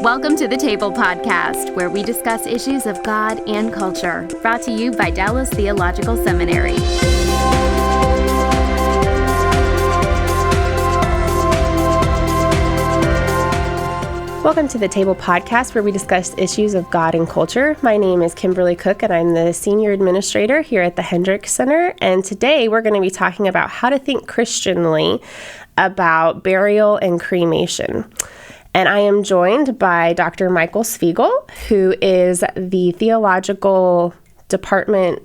Welcome to the Table Podcast, where we discuss issues of God and culture, brought to you by Dallas Theological Seminary. Welcome to the Table Podcast, where we discuss issues of God and culture. My name is Kymberli Cook, and I'm the Senior Administrator here at the Hendricks Center. And today we're going to be talking about how to think Christianly about burial and cremation. And I am joined by Dr. Michael Svigel, who is the Theological Department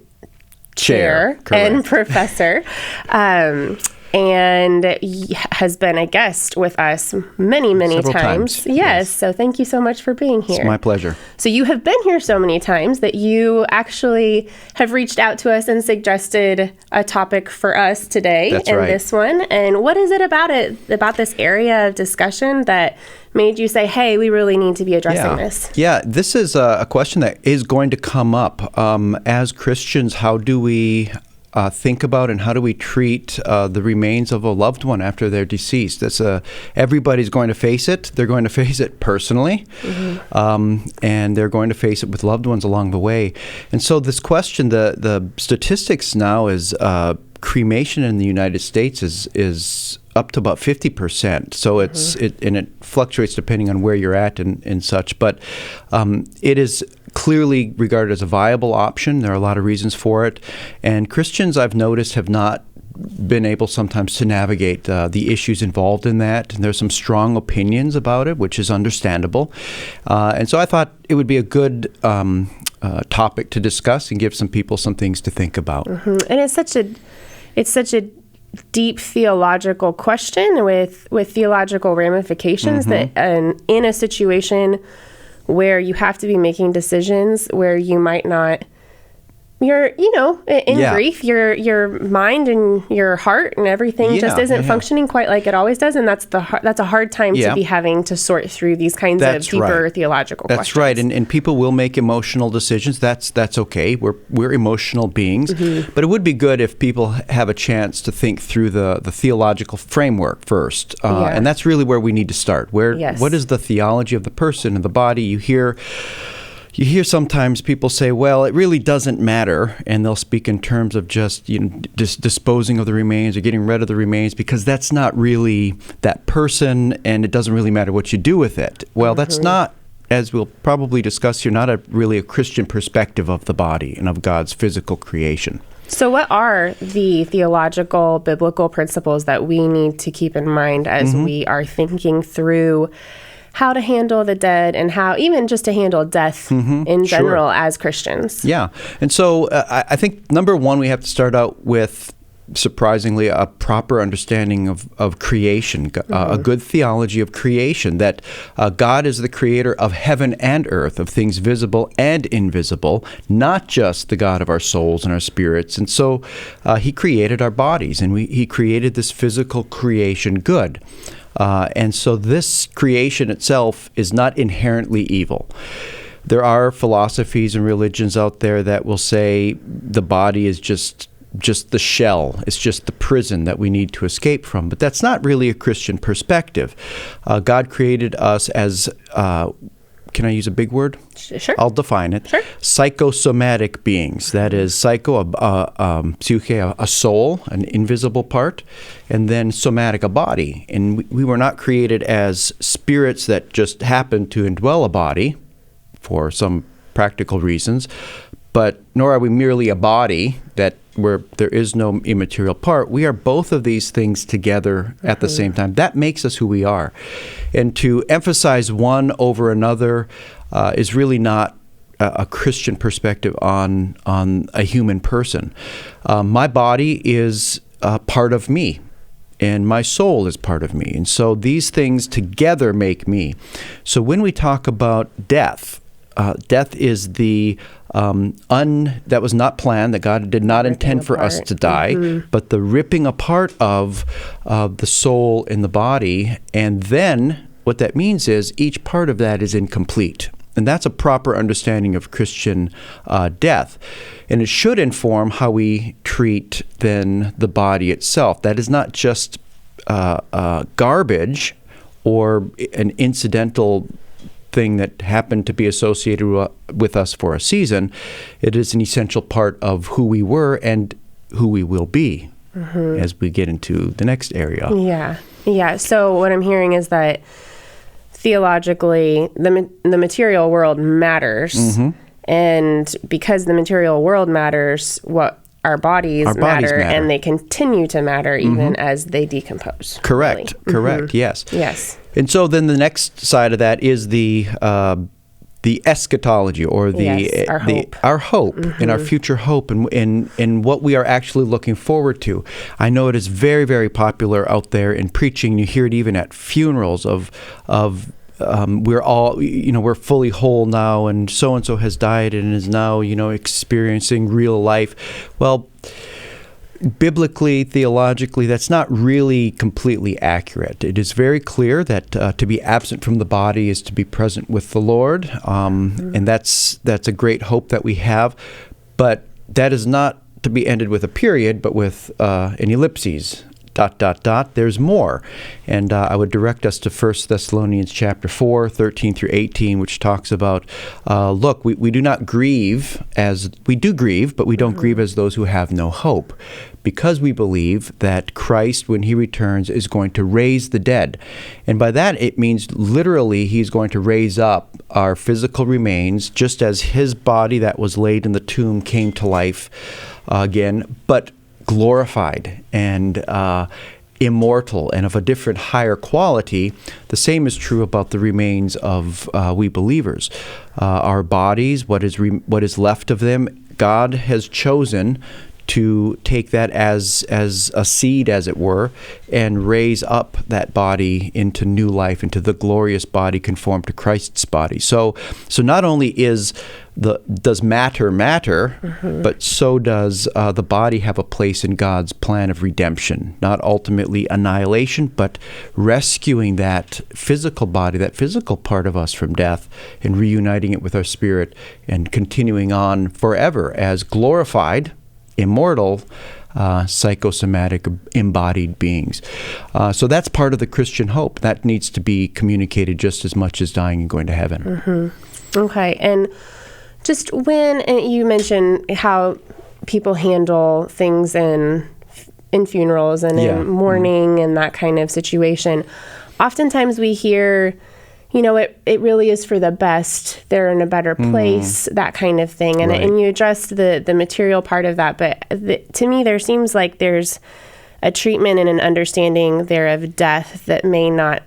Chair and Professor. And he has been a guest with us many times. Yes, so thank you so much for being here. It's my pleasure. So you have been here so many times that you actually have reached out to us and suggested a topic for us today. That's in right. This one. And what is it about this area of discussion that made you say, hey, we really need to be addressing this? Yeah, this is a question that is going to come up. As Christians, how do we think about and how do we treat the remains of a loved one after they're deceased? Everybody's going to face it. They're going to face it personally, and they're going to face it with loved ones along the way. And so this question, the statistics now is cremation in the United States is up to about 50%. So it fluctuates depending on where you're at and such. But it is clearly regarded as a viable option. There are a lot of reasons for it. And Christians, I've noticed, have not been able sometimes to navigate the issues involved in that. And there's some strong opinions about it, which is understandable. And so I thought it would be a good topic to discuss and give some people some things to think about. And it's such a deep theological question with theological ramifications that in a situation where you have to be making decisions where you might not, grief, your mind and your heart and everything just isn't functioning quite like it always does, and that's a hard time to be having to sort through these kinds of deeper theological questions. That's right, and people will make emotional decisions. That's okay. We're emotional beings, but it would be good if people have a chance to think through the theological framework first, and that's really where we need to start. What is the theology of the person and the body? You hear sometimes people say, well, it really doesn't matter, and they'll speak in terms of just disposing of the remains or getting rid of the remains because that's not really that person, and it doesn't really matter what you do with it. Well, that's not, as we'll probably discuss here, not really a Christian perspective of the body and of God's physical creation. So what are the theological, biblical principles that we need to keep in mind as we are thinking through how to handle the dead and how even just to handle death in general as Christians? Yeah. And so I think, number one, we have to start out with, surprisingly, a proper understanding of creation, a good theology of creation, that God is the creator of heaven and earth, of things visible and invisible, not just the God of our souls and our spirits. And so he created our bodies, and he created this physical creation good. And so this creation itself is not inherently evil. There are philosophies and religions out there that will say the body is just the shell. It's just the prison that we need to escape from. But that's not really a Christian perspective. God created us as, can I use a big word? Sure. I'll define it. Sure. Psychosomatic beings. That is psycho, psyche, a soul, an invisible part, and then somatic, a body. And we were not created as spirits that just happen to indwell a body for some practical reasons, but nor are we merely a body where there is no immaterial part. We are both of these things together at the same time. That makes us who we are. And to emphasize one over another is really not a Christian perspective on a human person. My body is part of me, and my soul is part of me. And so these things together make me. So when we talk about death, death is the that was not planned, that God did not intend for us to die, but the ripping apart of the soul in the body. And then what that means is each part of that is incomplete. And that's a proper understanding of Christian death. And it should inform how we treat then the body itself. That is not just garbage or an incidental thing that happened to be associated with us for a season. It is an essential part of who we were and who we will be as we get into the next area. Yeah. So what I'm hearing is that theologically, the material world matters. And because the material world matters, what our bodies matter, and they continue to matter even as they decompose. Correct. Really. Correct. Yes. Yes. And so then the next side of that is the eschatology, or our hope and our future hope, and what we are actually looking forward to. I know it is very, very popular out there in preaching. You hear it even at funerals of we're all, we're fully whole now, and so has died and is now, experiencing real life. Well, biblically, theologically, that's not really completely accurate. It is very clear that to be absent from the body is to be present with the Lord, and that's a great hope that we have. But that is not to be ended with a period, but with an ellipses. ... There's more. And I would direct us to 1 Thessalonians chapter 4, 13 through 18, which talks about, look, we do not grieve as, we do grieve, but we don't grieve as those who have no hope, because we believe that Christ, when he returns, is going to raise the dead. And by that, it means literally he's going to raise up our physical remains, just as his body that was laid in the tomb came to life again, but glorified and immortal and of a different, higher quality. The same is true about the remains of we believers. Our bodies, what is left of them, God has chosen to take that as a seed, as it were, and raise up that body into new life, into the glorious body conformed to Christ's body. So not only does matter, but so does the body have a place in God's plan of redemption. Not ultimately annihilation, but rescuing that physical body, that physical part of us from death, and reuniting it with our spirit, and continuing on forever as glorified, immortal, psychosomatic, embodied beings. So that's part of the Christian hope. That needs to be communicated just as much as dying and going to heaven. Okay. And just when you mentioned how people handle things in funerals and in mourning and that kind of situation, oftentimes we hear, it really is for the best. They're in a better place, that kind of thing. And, and you address the material part of that. But to me, there seems like there's a treatment and an understanding there of death that may not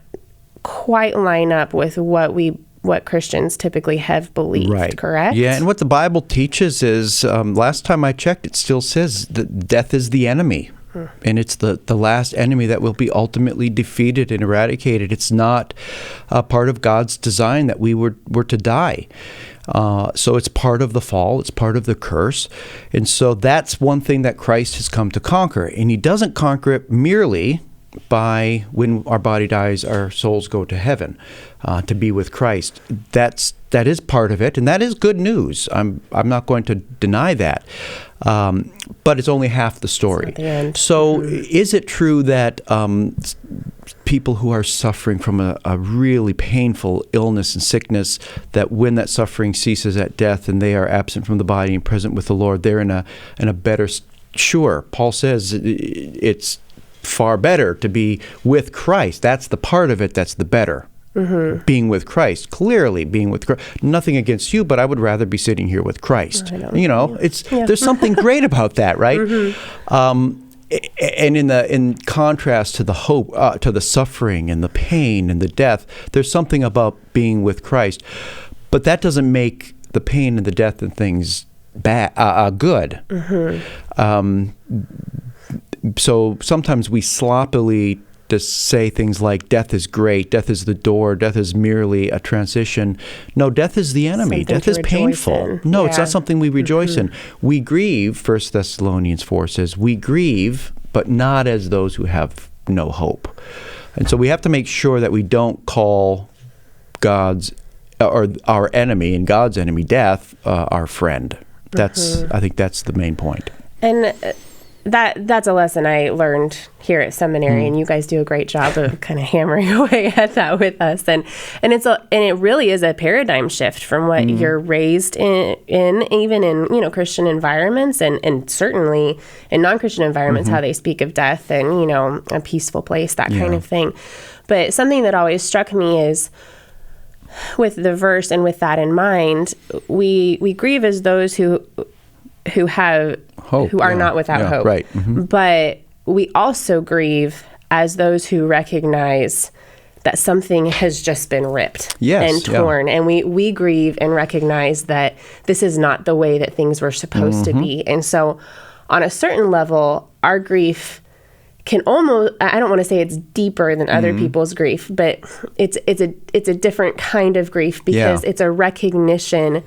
quite line up with what Christians typically have believed, correct? Yeah, and what the Bible teaches is, last time I checked, it still says that death is the enemy. And it's the last enemy that will be ultimately defeated and eradicated. It's not a part of God's design that we were to die. So it's part of the fall. It's part of the curse. And so that's one thing that Christ has come to conquer. And he doesn't conquer it merely by, when our body dies, our souls go to heaven to be with Christ. That is part of it, and that is good news. I'm not going to deny that. But it's only half the story. It's not the end. So is it true that people who are suffering from a really painful illness and sickness, that when that suffering ceases at death and they are absent from the body and present with the Lord, they're in a better... Sure, Paul says it's far better to be with Christ. That's the part of it that's the better. Being with Christ, clearly being with Christ. Nothing against you, but I would rather be sitting here with Christ. There's something great about that, right? And in contrast to the hope, to the suffering and the pain and the death, there's something about being with Christ. But that doesn't make the pain and the death and things good. So sometimes we sloppily to say things like death is great, death is the door, death is merely a transition. No, death is the enemy. Something death is painful. No, it's not something we rejoice in. We grieve, 1 Thessalonians 4 says, we grieve, but not as those who have no hope. And so we have to make sure that we don't call God's, or our enemy and God's enemy, death, our friend. I think that's the main point. And that's a lesson I learned here at seminary, and you guys do a great job of kind of hammering away at that with us. And it really is a paradigm shift from what you're raised in even in, Christian environments and certainly in non-Christian environments, how they speak of death and, a peaceful place, that kind of thing. But something that always struck me is with the verse and with that in mind, we grieve as those who have hope, who are not without hope. Right. But we also grieve as those who recognize that something has just been ripped and torn. And we grieve and recognize that this is not the way that things were supposed to be. And so on a certain level, our grief can almost, I don't want to say it's deeper than other people's grief, but it's a different kind of grief because it's a recognition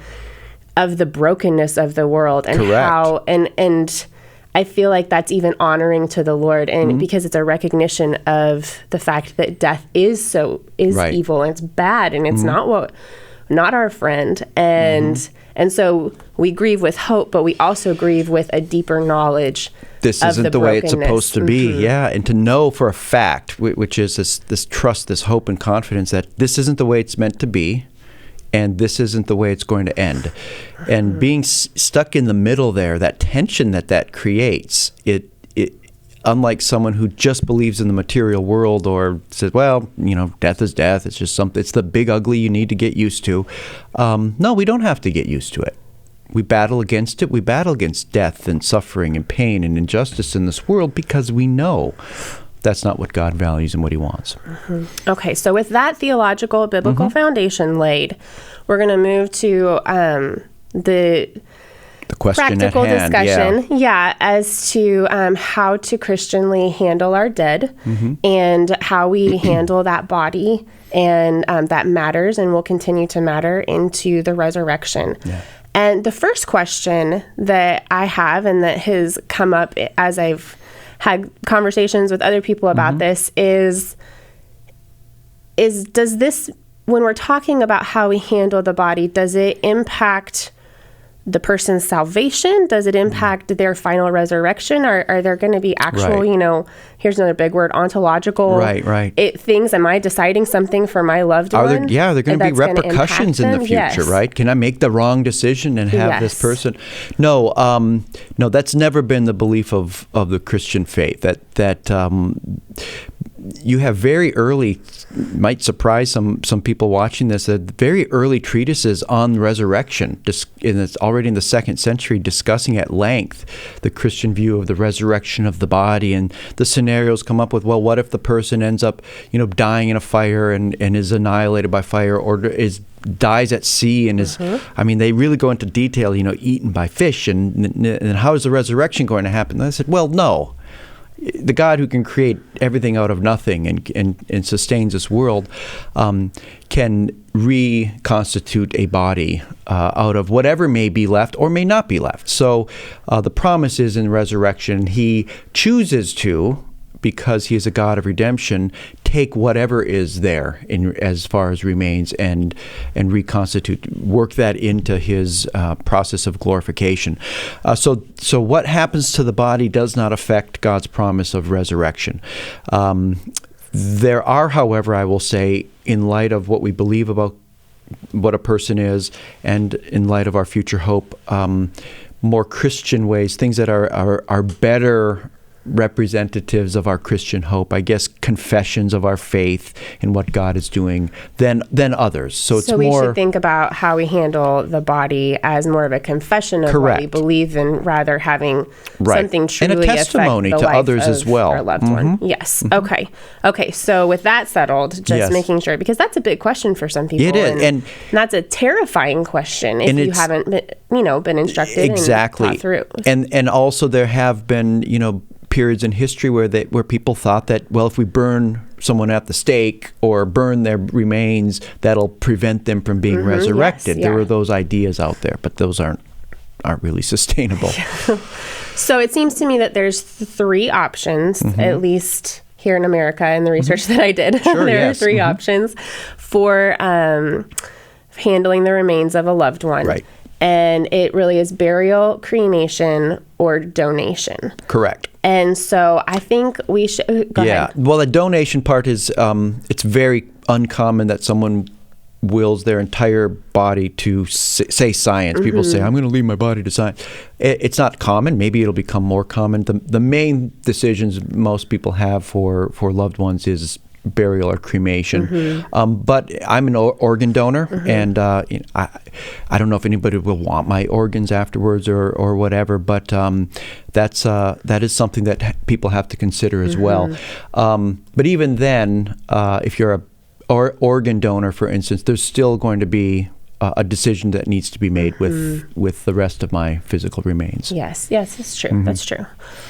of the brokenness of the world and how and I feel like that's even honoring to the Lord, and because it's a recognition of the fact that death is evil and it's bad and it's not our friend, and so we grieve with hope, but we also grieve with a deeper knowledge. This isn't the way it's supposed to be, and to know for a fact, which is this trust, this hope and confidence that this isn't the way it's meant to be, and this isn't the way it's going to end. And being stuck in the middle there, that tension that creates, it unlike someone who just believes in the material world or says, well, death is death, it's just something, it's the big ugly you need to get used to. No, we don't have to get used to it. We battle against it. We battle against death and suffering and pain and injustice in this world because we know that's not what God values and what he wants. Okay, so with that theological, biblical foundation laid, we're going to move to the question practical at hand, discussion, as to how to Christianly handle our dead and how we handle that body, and that matters and will continue to matter into the resurrection. And the first question that I have and that has come up as I've had conversations with other people about this is does this, when we're talking about how we handle the body, does it impact the person's salvation? Does it impact their final resurrection? Are there going to be actual, here's another big word, ontological things? Am I deciding something for my loved one? There are going to be repercussions in the future, right? Can I make the wrong decision and have this person? No, that's never been the belief of the Christian faith, that you have very early, might surprise some people watching this, very early treatises on resurrection, it's already in the 2nd century, discussing at length the Christian view of the resurrection of the body, and the scenarios come up with, well, what if the person ends up, dying in a fire and is annihilated by fire, or dies at sea and is, they really go into detail, eaten by fish, and how is the resurrection going to happen? And I said, well, no. The God who can create everything out of nothing and sustains this world can reconstitute a body out of whatever may be left or may not be left. So the promise is in resurrection, he chooses to, because he is a God of redemption, take whatever is there as far as remains and reconstitute, work that into his process of glorification. So what happens to the body does not affect God's promise of resurrection. There are, however, I will say, in light of what we believe about what a person is and in light of our future hope, more Christian ways, things that are better representatives of our Christian hope, I guess, confessions of our faith and what God is doing than others. So we should think about how we handle the body as more of a confession of what we believe in, rather having something truly and a testimony to others as well. Our loved one. Yes. Okay. So with that settled, just making sure, because that's a big question for some people. It is, and that's a terrifying question if you haven't been instructed and thought through. And also there have been periods in history where people thought that, well, if we burn someone at the stake or burn their remains, that'll prevent them from being resurrected. There were those ideas out there, but those aren't really sustainable. So it seems to me that there's 3 options, at least here in America in the research that I did. There are 3 options for handling the remains of a loved one. Right. and it really is burial, cremation, or donation. Correct. And so I think we should go ahead. Well, the donation part is it's very uncommon that someone wills their entire body to say science. People say, I'm going to leave my body to science. It's not common. Maybe it'll become more common. The main decisions most people have for loved ones is burial or cremation. But I'm an organ donor, and I don't know if anybody will want my organs afterwards or whatever, but that is something that people have to consider as well. But even then, if you're a organ donor, for instance, there's still going to be a decision that needs to be made with the rest of my physical remains. Yes, that's true. That's true. All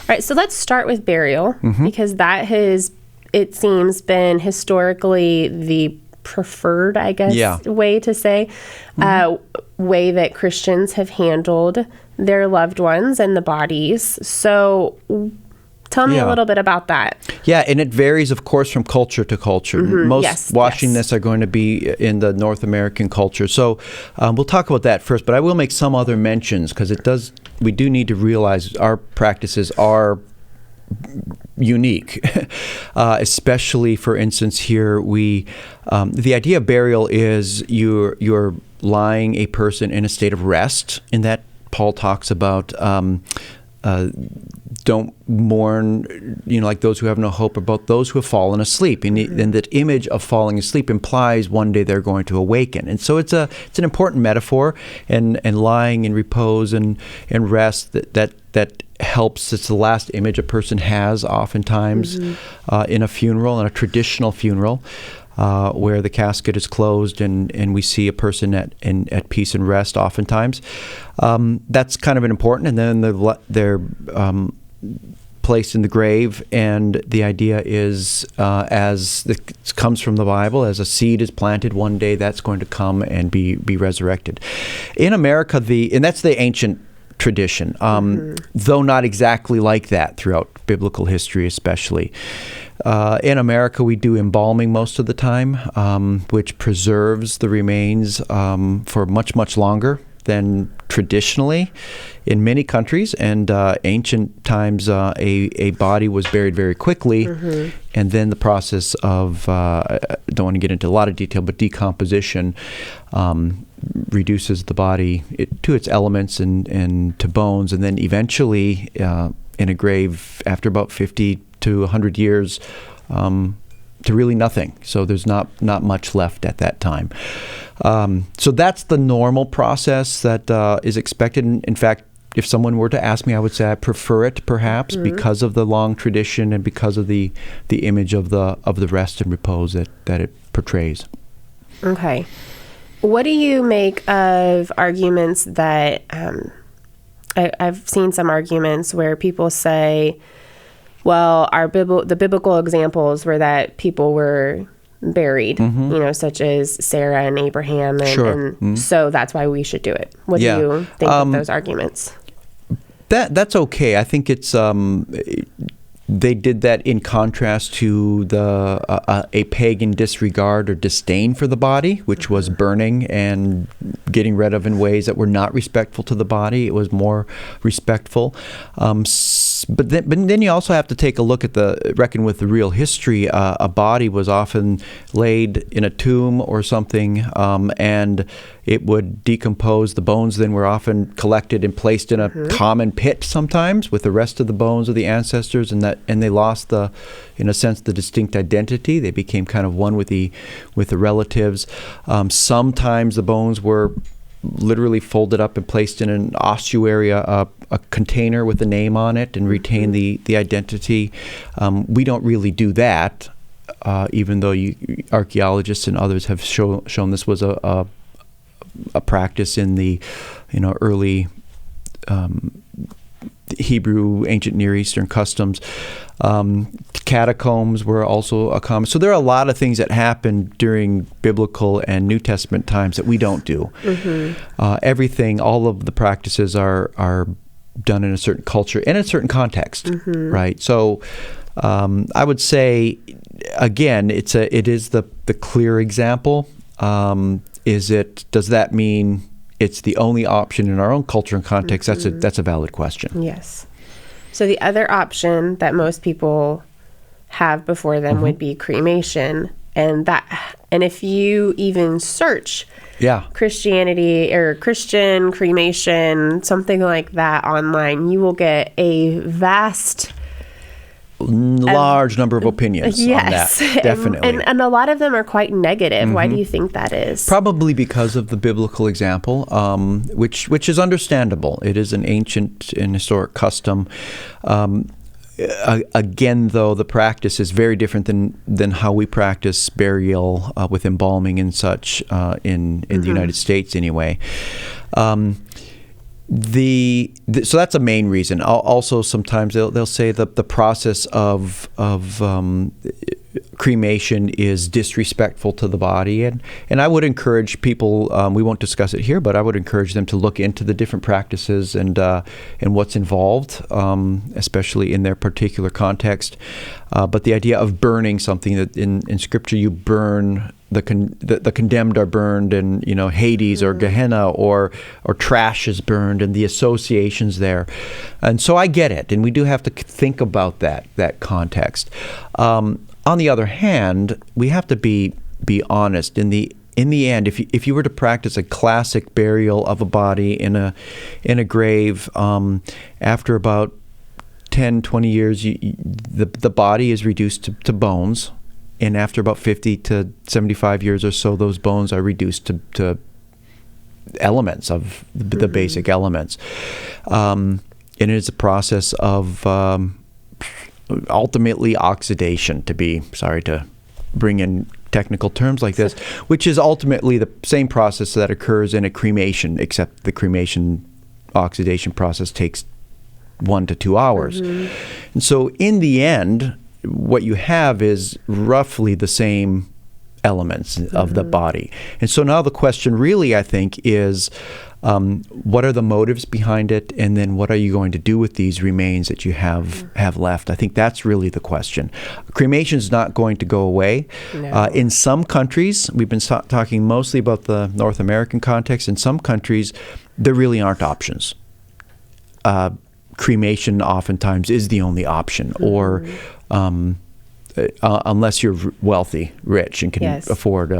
right, so let's start with burial, because that has, it seems, been historically the preferred, I guess, way to say, way that Christians have handled their loved ones and the bodies. So tell me a little bit about that. Yeah, and it varies, of course, from culture to culture. Most washingnists are going to be in the North American culture. So we'll talk about that first, but I will make some other mentions, because we do need to realize our practices are unique, especially, for instance, here the idea of burial is you're lying a person in a state of rest, in that Paul talks about don't mourn, like those who have no hope, about those who have fallen asleep. And that image of falling asleep implies one day they're going to awaken. And so it's an important metaphor, and lying in repose and rest that helps. It's the last image a person has oftentimes in a funeral, in a traditional funeral, where the casket is closed and we see a person at peace and rest oftentimes. That's kind of important. And then they're placed in the grave, and the idea is, as it comes from the Bible, as a seed is planted, one day that's going to come and be resurrected. In America, and that's the ancient tradition, though not exactly like that throughout biblical history, especially. In America, we do embalming most of the time, which preserves the remains for much, much longer than traditionally in many countries. And ancient times, a body was buried very quickly, and then the process of, I don't want to get into a lot of detail, but decomposition reduces the body to its elements and to bones, and then eventually in a grave after about 50 to 100 years to really nothing. So there's not much left at that time. So that's the normal process that is expected. In fact, if someone were to ask me, I would say I prefer it, perhaps, because of the long tradition and because of the image of the rest and repose that it portrays. Okay. What do you make of arguments that I've seen some arguments where people say, well, the biblical examples were that people were buried, such as Sarah and Abraham, and so that's why we should do it. What do you think of those arguments? That's okay. I think it's they did that in contrast to a pagan disregard or disdain for the body, which was burning and getting rid of in ways that were not respectful to the body. It was more respectful. But then you also have to take a look at reckon with the real history. A body was often laid in a tomb or something, and it would decompose. The bones then were often collected and placed in a common pit sometimes with the rest of the bones of the ancestors, and they lost in a sense, the distinct identity. They became kind of one with the relatives. Sometimes the bones were literally folded up and placed in an ossuary, a container with a name on it, and retain the identity. We don't really do that, even though archaeologists and others have shown this was a practice in the early Hebrew, ancient Near Eastern customs. Catacombs were also a common. So there are a lot of things that happened during biblical and New Testament times that we don't do. Everything, all of the practices are done in a certain culture and in a certain context, right? So I would say, again, it is the clear example. Does that mean it's the only option in our own culture and context, that's a valid question. Yes. So the other option that most people have before them would be cremation, and if you even search Christianity or Christian cremation, something like that online, you will get a vast large number of opinions on that. Definitely. And a lot of them are quite negative. Why do you think that is? Probably because of the biblical example, which is understandable. It is an ancient and historic custom. Again, though, the practice is very different than how we practice burial with embalming and such in the United States anyway. So that's a main reason. Also, sometimes they'll say that the process of cremation is disrespectful to the body, and I would encourage people. We won't discuss it here, but I would encourage them to look into the different practices and what's involved, especially in their particular context. But the idea of burning something, that in Scripture you burn. The condemned are burned, and Hades or Gehenna or trash is burned, and the associations there, and so I get it, and we do have to think about that context. On the other hand, we have to be honest. In the end, if you were to practice a classic burial of a body in a grave, after about 10-20 years, the body is reduced to bones. And after about 50 to 75 years or so, those bones are reduced to elements of the basic elements. And it is a process of ultimately oxidation, sorry to bring in technical terms like this, which is ultimately the same process that occurs in a cremation, except the cremation oxidation process takes 1 to 2 hours. And so in the end, what you have is roughly the same elements of the body. And so now the question really, I think, is what are the motives behind it, and then what are you going to do with these remains that you have left? I think that's really the question. Cremation is not going to go away. No. In some countries, we've been talking mostly about the North American context. In some countries, there really aren't options. Cremation oftentimes is the only option, or unless you're wealthy, rich, and can afford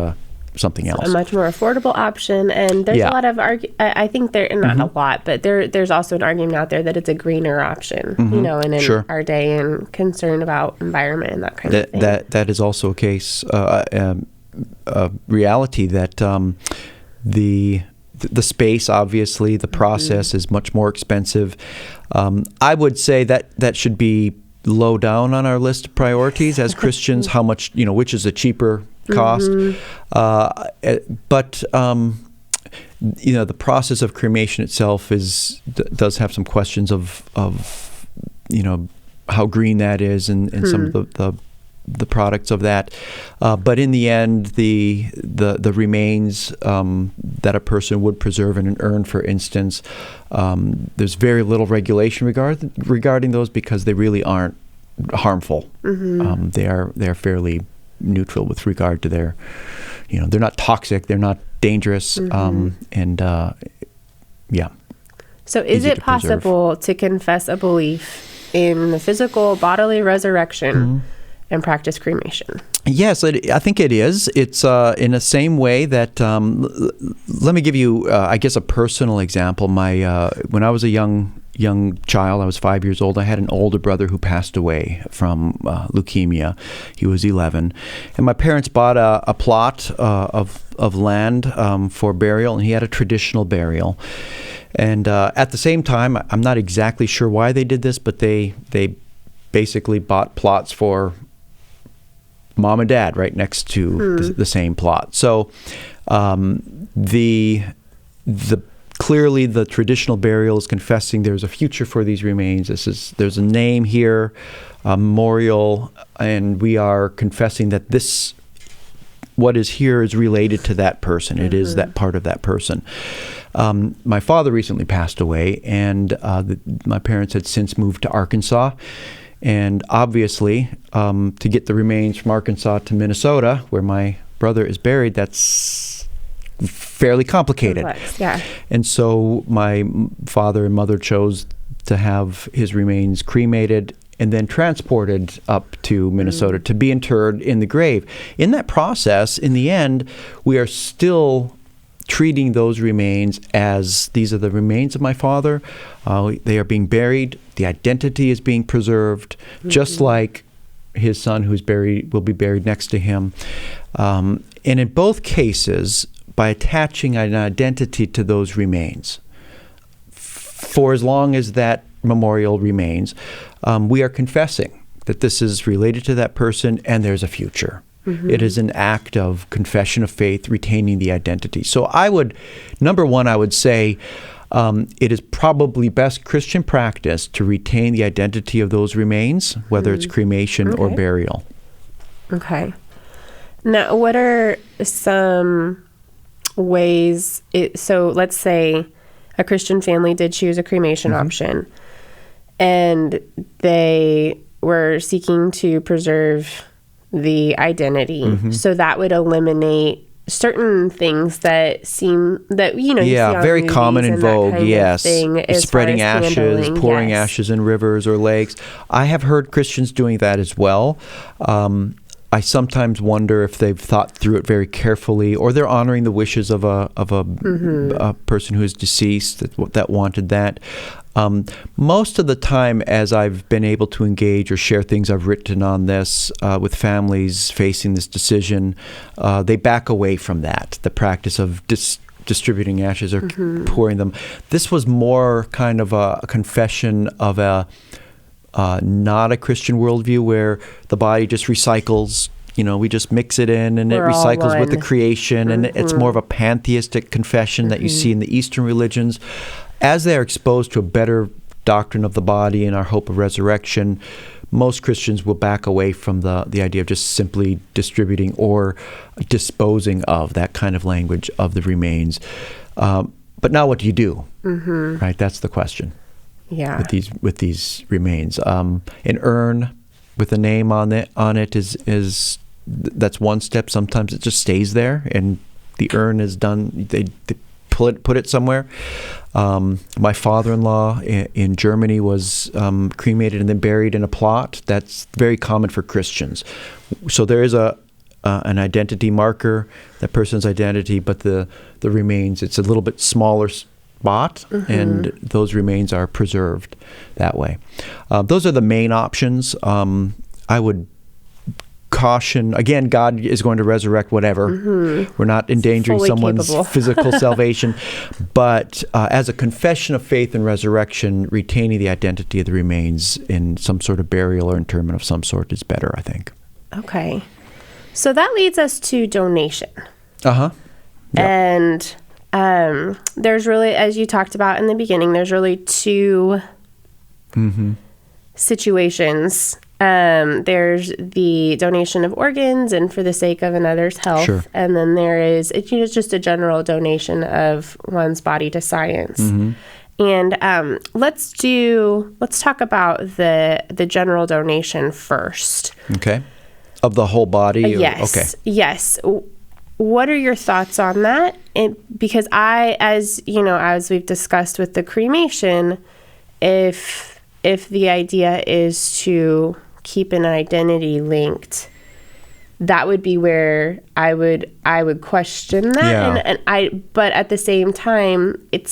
something else. A much more affordable option. And there's a lot of I think there, not a lot, but there's also an argument out there that it's a greener option, and in our day, and concern about environment and that kind of thing. That is also a case, a reality that the space, obviously, the process is much more expensive. I would say that should be low down on our list of priorities as Christians, how much, which is a cheaper cost. But the process of cremation itself does have some questions of how green that is, and some of the products of that. But in the end, the remains that a person would preserve in an urn, for instance, there's very little regulation regarding those, because they really aren't harmful. They are fairly neutral with regard to their, they're not toxic, they're not dangerous, So is it possible to confess a belief in the physical bodily resurrection and practice cremation? Yes, I think it is. It's in the same way that, let me give you, I guess, a personal example. When I was a young child, I was 5 years old, I had an older brother who passed away from leukemia. He was 11. And my parents bought a plot of land for burial, and he had a traditional burial. And at the same time, I'm not exactly sure why they did this, but they basically bought plots for Mom and Dad right next to the same plot. So clearly the traditional burial is confessing there's a future for these remains. There's a name here, a memorial, and we are confessing that what is here is related to that person. It is that part of that person. My father recently passed away, and my parents had since moved to Arkansas. And obviously, to get the remains from Arkansas to Minnesota, where my brother is buried, that's fairly complicated. Complex, yeah. And so my father and mother chose to have his remains cremated and then transported up to Minnesota to be interred in the grave. In that process, in the end, we are still treating those remains as these are the remains of my father. They are being buried. The identity is being preserved, just like his son who's buried will be buried next to him. And in both cases, by attaching an identity to those remains, for as long as that memorial remains, we are confessing that this is related to that person and there's a future. It is an act of confession of faith, retaining the identity. So number one, I would say it is probably best Christian practice to retain the identity of those remains, whether it's cremation or burial. Okay. Now, what are some ways, so let's say a Christian family did choose a cremation option, and they were seeking to preserve the identity. So that would eliminate certain things that seem that, you see on very movies common in and that vogue. kind of Yes, thing, as spreading far as ashes, handling. pouring ashes in rivers or lakes. I have heard Christians doing that as well. I sometimes wonder if they've thought through it very carefully, or they're honoring the wishes of a person who is deceased that wanted that. Most of the time, as I've been able to engage or share things I've written on this with families facing this decision, they back away from that, the practice of distributing ashes or pouring them. This was more kind of a confession of not a Christian worldview where the body just recycles. We just mix it in and it recycles with the creation. And it's more of a pantheistic confession that you see in the Eastern religions. As they are exposed to a better doctrine of the body and our hope of resurrection, most Christians will back away from the idea of just simply distributing or disposing of that kind of language of the remains. But now what do you do? Right? That's the question. Yeah. With these remains. An urn with a name on it is that's one step. Sometimes it just stays there and the urn is done. They put it somewhere. My father-in-law in Germany was cremated and then buried in a plot. That's very common for Christians. So there is an identity marker, that person's identity, but the remains, it's a little bit smaller spot, and those remains are preserved that way. Those are the main options. I would caution, again, God is going to resurrect whatever. We're not endangering Fully someone's capable. physical salvation. But as a confession of faith and resurrection, retaining the identity of the remains in some sort of burial or interment of some sort is better, I think. Okay. So that leads us to donation. Yep. And there's really, as you talked about in the beginning, there's really two situations. There's the donation of organs and for the sake of another's health. Sure. And then there is it's just a general donation of one's body to science. And let's talk about the general donation first. Okay. Of the whole body? Yes. Okay. Yes. What are your thoughts on that? Because as we've discussed with the cremation, if the idea is to keep an identity linked, that would be where I would question that. Yeah. But at the same time, it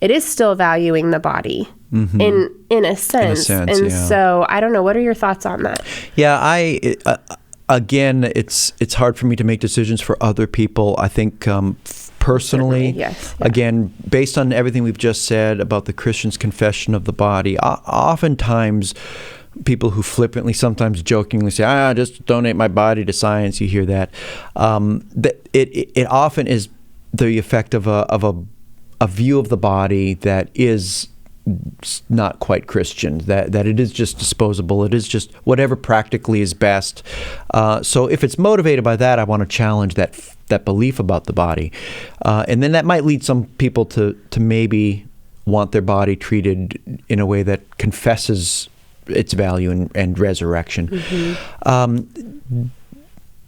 is still valuing the body in a sense. And so I don't know. What are your thoughts on that? Yeah, again, it's hard for me to make decisions for other people. I think personally, yes, yeah. Again, based on everything we've just said about the Christian's confession of the body, oftentimes people who flippantly, sometimes jokingly say, just donate my body to science, you hear that. It often is the effect of a view of the body that is not quite Christian, that it is just disposable. It is just whatever practically is best. So if it's motivated by that, I want to challenge that belief about the body. And then that might lead some people to maybe want their body treated in a way that confesses its value and resurrection.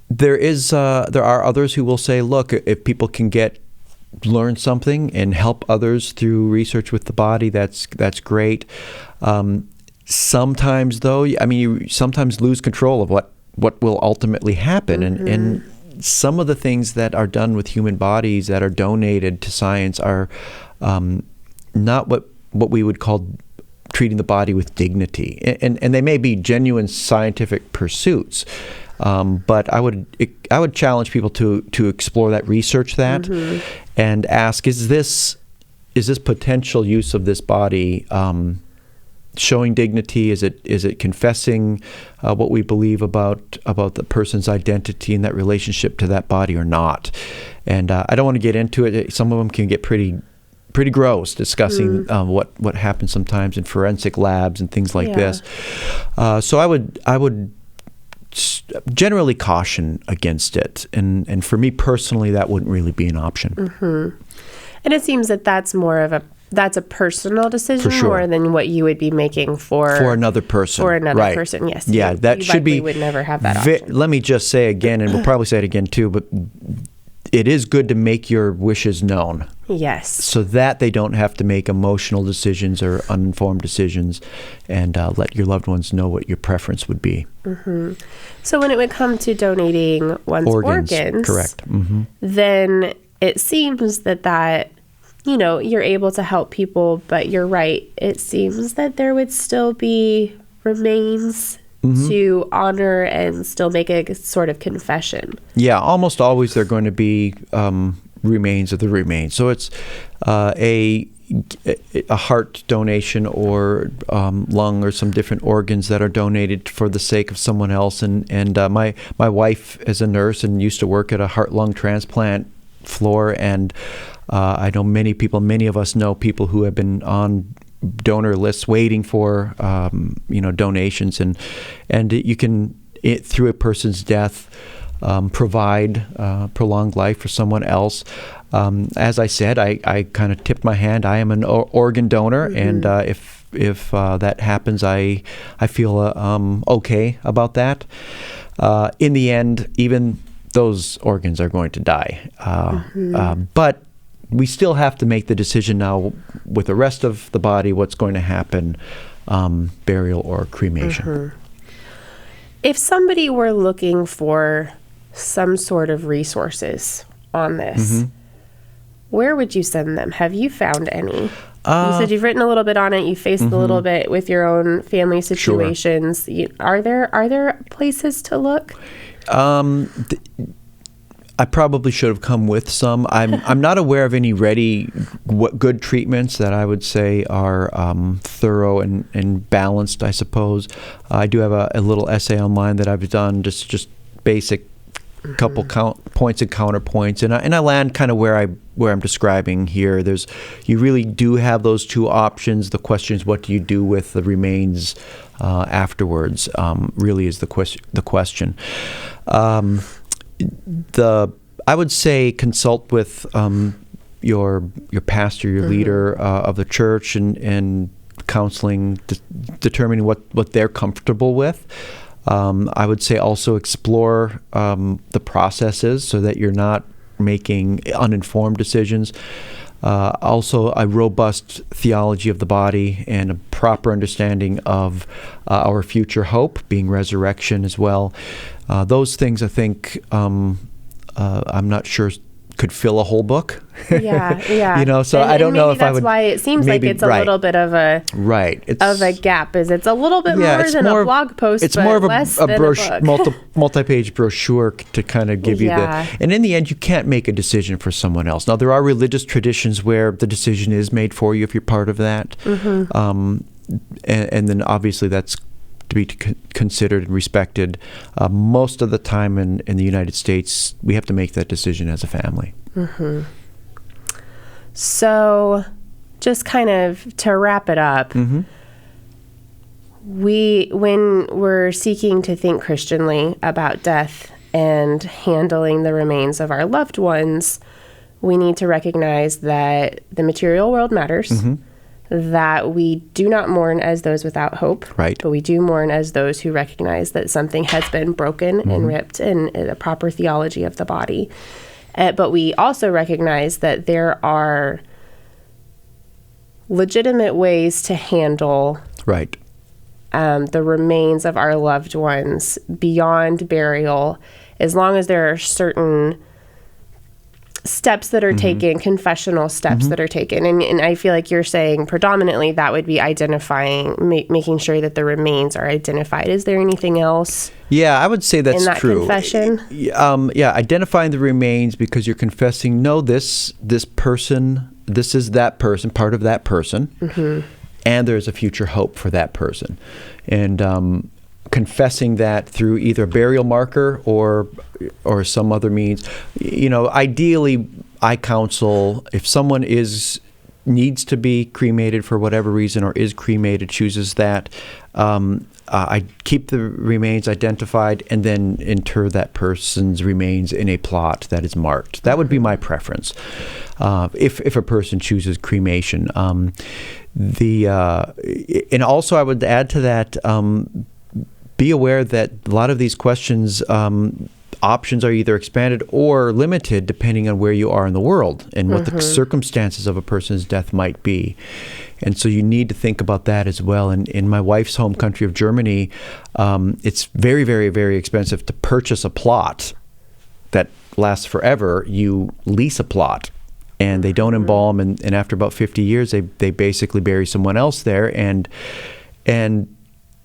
there are others who will say, look, if people can learn something and help others through research with the body, that's great. Sometimes, though, I mean, you sometimes lose control of what will ultimately happen, and some of the things that are done with human bodies that are donated to science are not what we would call treating the body with dignity, and they may be genuine scientific pursuits. But I would challenge people to explore that, research that, and ask: is this potential use of this body showing dignity? Is it confessing what we believe about the person's identity and that relationship to that body or not? And I don't want to get into it. Some of them can get pretty gross, discussing what happens sometimes in forensic labs and things like this. So I would generally caution against it, and for me personally, that wouldn't really be an option. And it seems that that's a personal decision more than what you would be making for another person. Person, yes. Yeah, that should be. Would never have that option. Let me just say again, and we'll probably say it again too, but it is good to make your wishes known. Yes. So that they don't have to make emotional decisions or uninformed decisions, and let your loved ones know what your preference would be. So when it would come to donating one's organs, correct. Then it seems that you're able to help people, but you're right. It seems that there would still be remains to honor and still make a sort of confession. Yeah, almost always they're going to be remains of the remains. So it's a heart donation or lung or some different organs that are donated for the sake of someone else. And my wife is a nurse and used to work at a heart-lung transplant floor, and I know many of us know people who have been on donor lists waiting for donations, and you can, through a person's death, provide prolonged life for someone else. As I said, I kind of tipped my hand. I am an organ donor, and if that happens, I feel okay about that. In the end, even those organs are going to die, but we still have to make the decision now with the rest of the body what's going to happen, burial or cremation. If somebody were looking for some sort of resources on this, where would you send them? Have you found any? You said you've written a little bit on it. You faced a little bit with your own family situations. Sure. Are there places to look? I probably should have come with some. I'm not aware of any good treatments that I would say are thorough and balanced, I suppose. I do have a little essay online that I've done, just basic couple points and counterpoints, and I land kind of where I'm describing here. You really do have those two options. The question is, what do you do with the remains afterwards? Really is the question. I would say consult with your pastor, your leader of the church, and counseling, determining what they're comfortable with. I would say also explore the processes so that you're not making uninformed decisions. Also, a robust theology of the body and a proper understanding of our future hope, being resurrection as well. Those things, I think, I'm not sure could fill a whole book. Yeah. So I don't know if I would. That's why it seems like it's a little bit of a gap. It's a little bit more than a blog post. It's more of a multi-page brochure to kind of give you and in the end, you can't make a decision for someone else. Now, there are religious traditions where the decision is made for you if you're part of that, and then obviously that's to be considered and respected. Most of the time in the United States, we have to make that decision as a family. So just kind of to wrap it up, when we're seeking to think Christianly about death and handling the remains of our loved ones, we need to recognize that the material world matters, that we do not mourn as those without hope, Right. but we do mourn as those who recognize that something has been broken and ripped in a proper theology of the body. But we also recognize that there are legitimate ways to handle Right. the remains of our loved ones beyond burial, as long as there are certain steps that are taken, confessional steps that are taken. And I feel like you're saying predominantly that would be identifying, making sure that the remains are identified. Is there anything else? Yeah, I would say that's in that true. confession? Yeah, identifying the remains because you're confessing, no, this person, this is that person, part of that person, and there's a future hope for that person. And confessing that through either a burial marker or some other means. Ideally, I counsel if someone needs to be cremated for whatever reason or is cremated, chooses that, I keep the remains identified and then inter that person's remains in a plot that is marked. That would be my preference if a person chooses cremation. And also I would add to that, be aware that a lot of these questions, options are either expanded or limited depending on where you are in the world and what the circumstances of a person's death might be. And so you need to think about that as well. And in my wife's home country of Germany, it's very, very, very expensive to purchase a plot that lasts forever. You lease a plot. And they don't embalm, and after about 50 years, they basically bury someone else there, and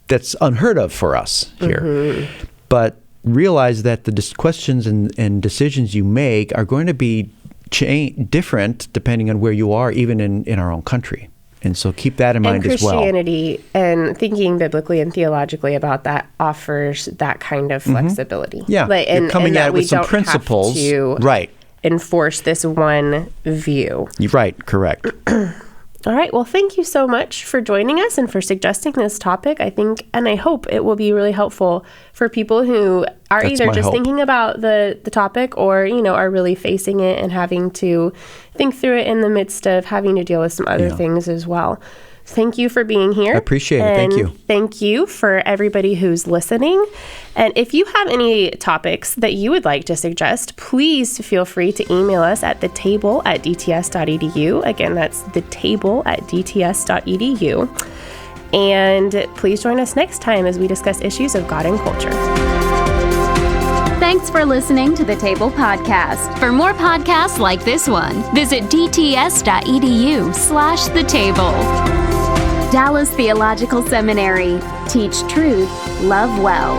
that's unheard of for us here. But realize that the questions and decisions you make are going to be different depending on where you are, even in our own country. And so keep that in mind as well. And Christianity and thinking biblically and theologically about that offers that kind of flexibility. Yeah, you're coming at it with some principles. Right. Enforce this one view. You're right, correct. All right. Well, thank you so much for joining us and for suggesting this topic. I think, and I hope it will be really helpful for people who are That's either my just hope. thinking about the topic or, are really facing it and having to think through it in the midst of having to deal with some other things as well. Thank you for being here. I appreciate it. Thank you. Thank you for everybody who's listening. And if you have any topics that you would like to suggest, please feel free to email us at thetable@dts.edu. Again, that's thetable@dts.edu. And please join us next time as we discuss issues of God and culture. Thanks for listening to the Table Podcast. For more podcasts like this one, visit dts.edu/thetable. Dallas Theological Seminary. Teach truth, love well.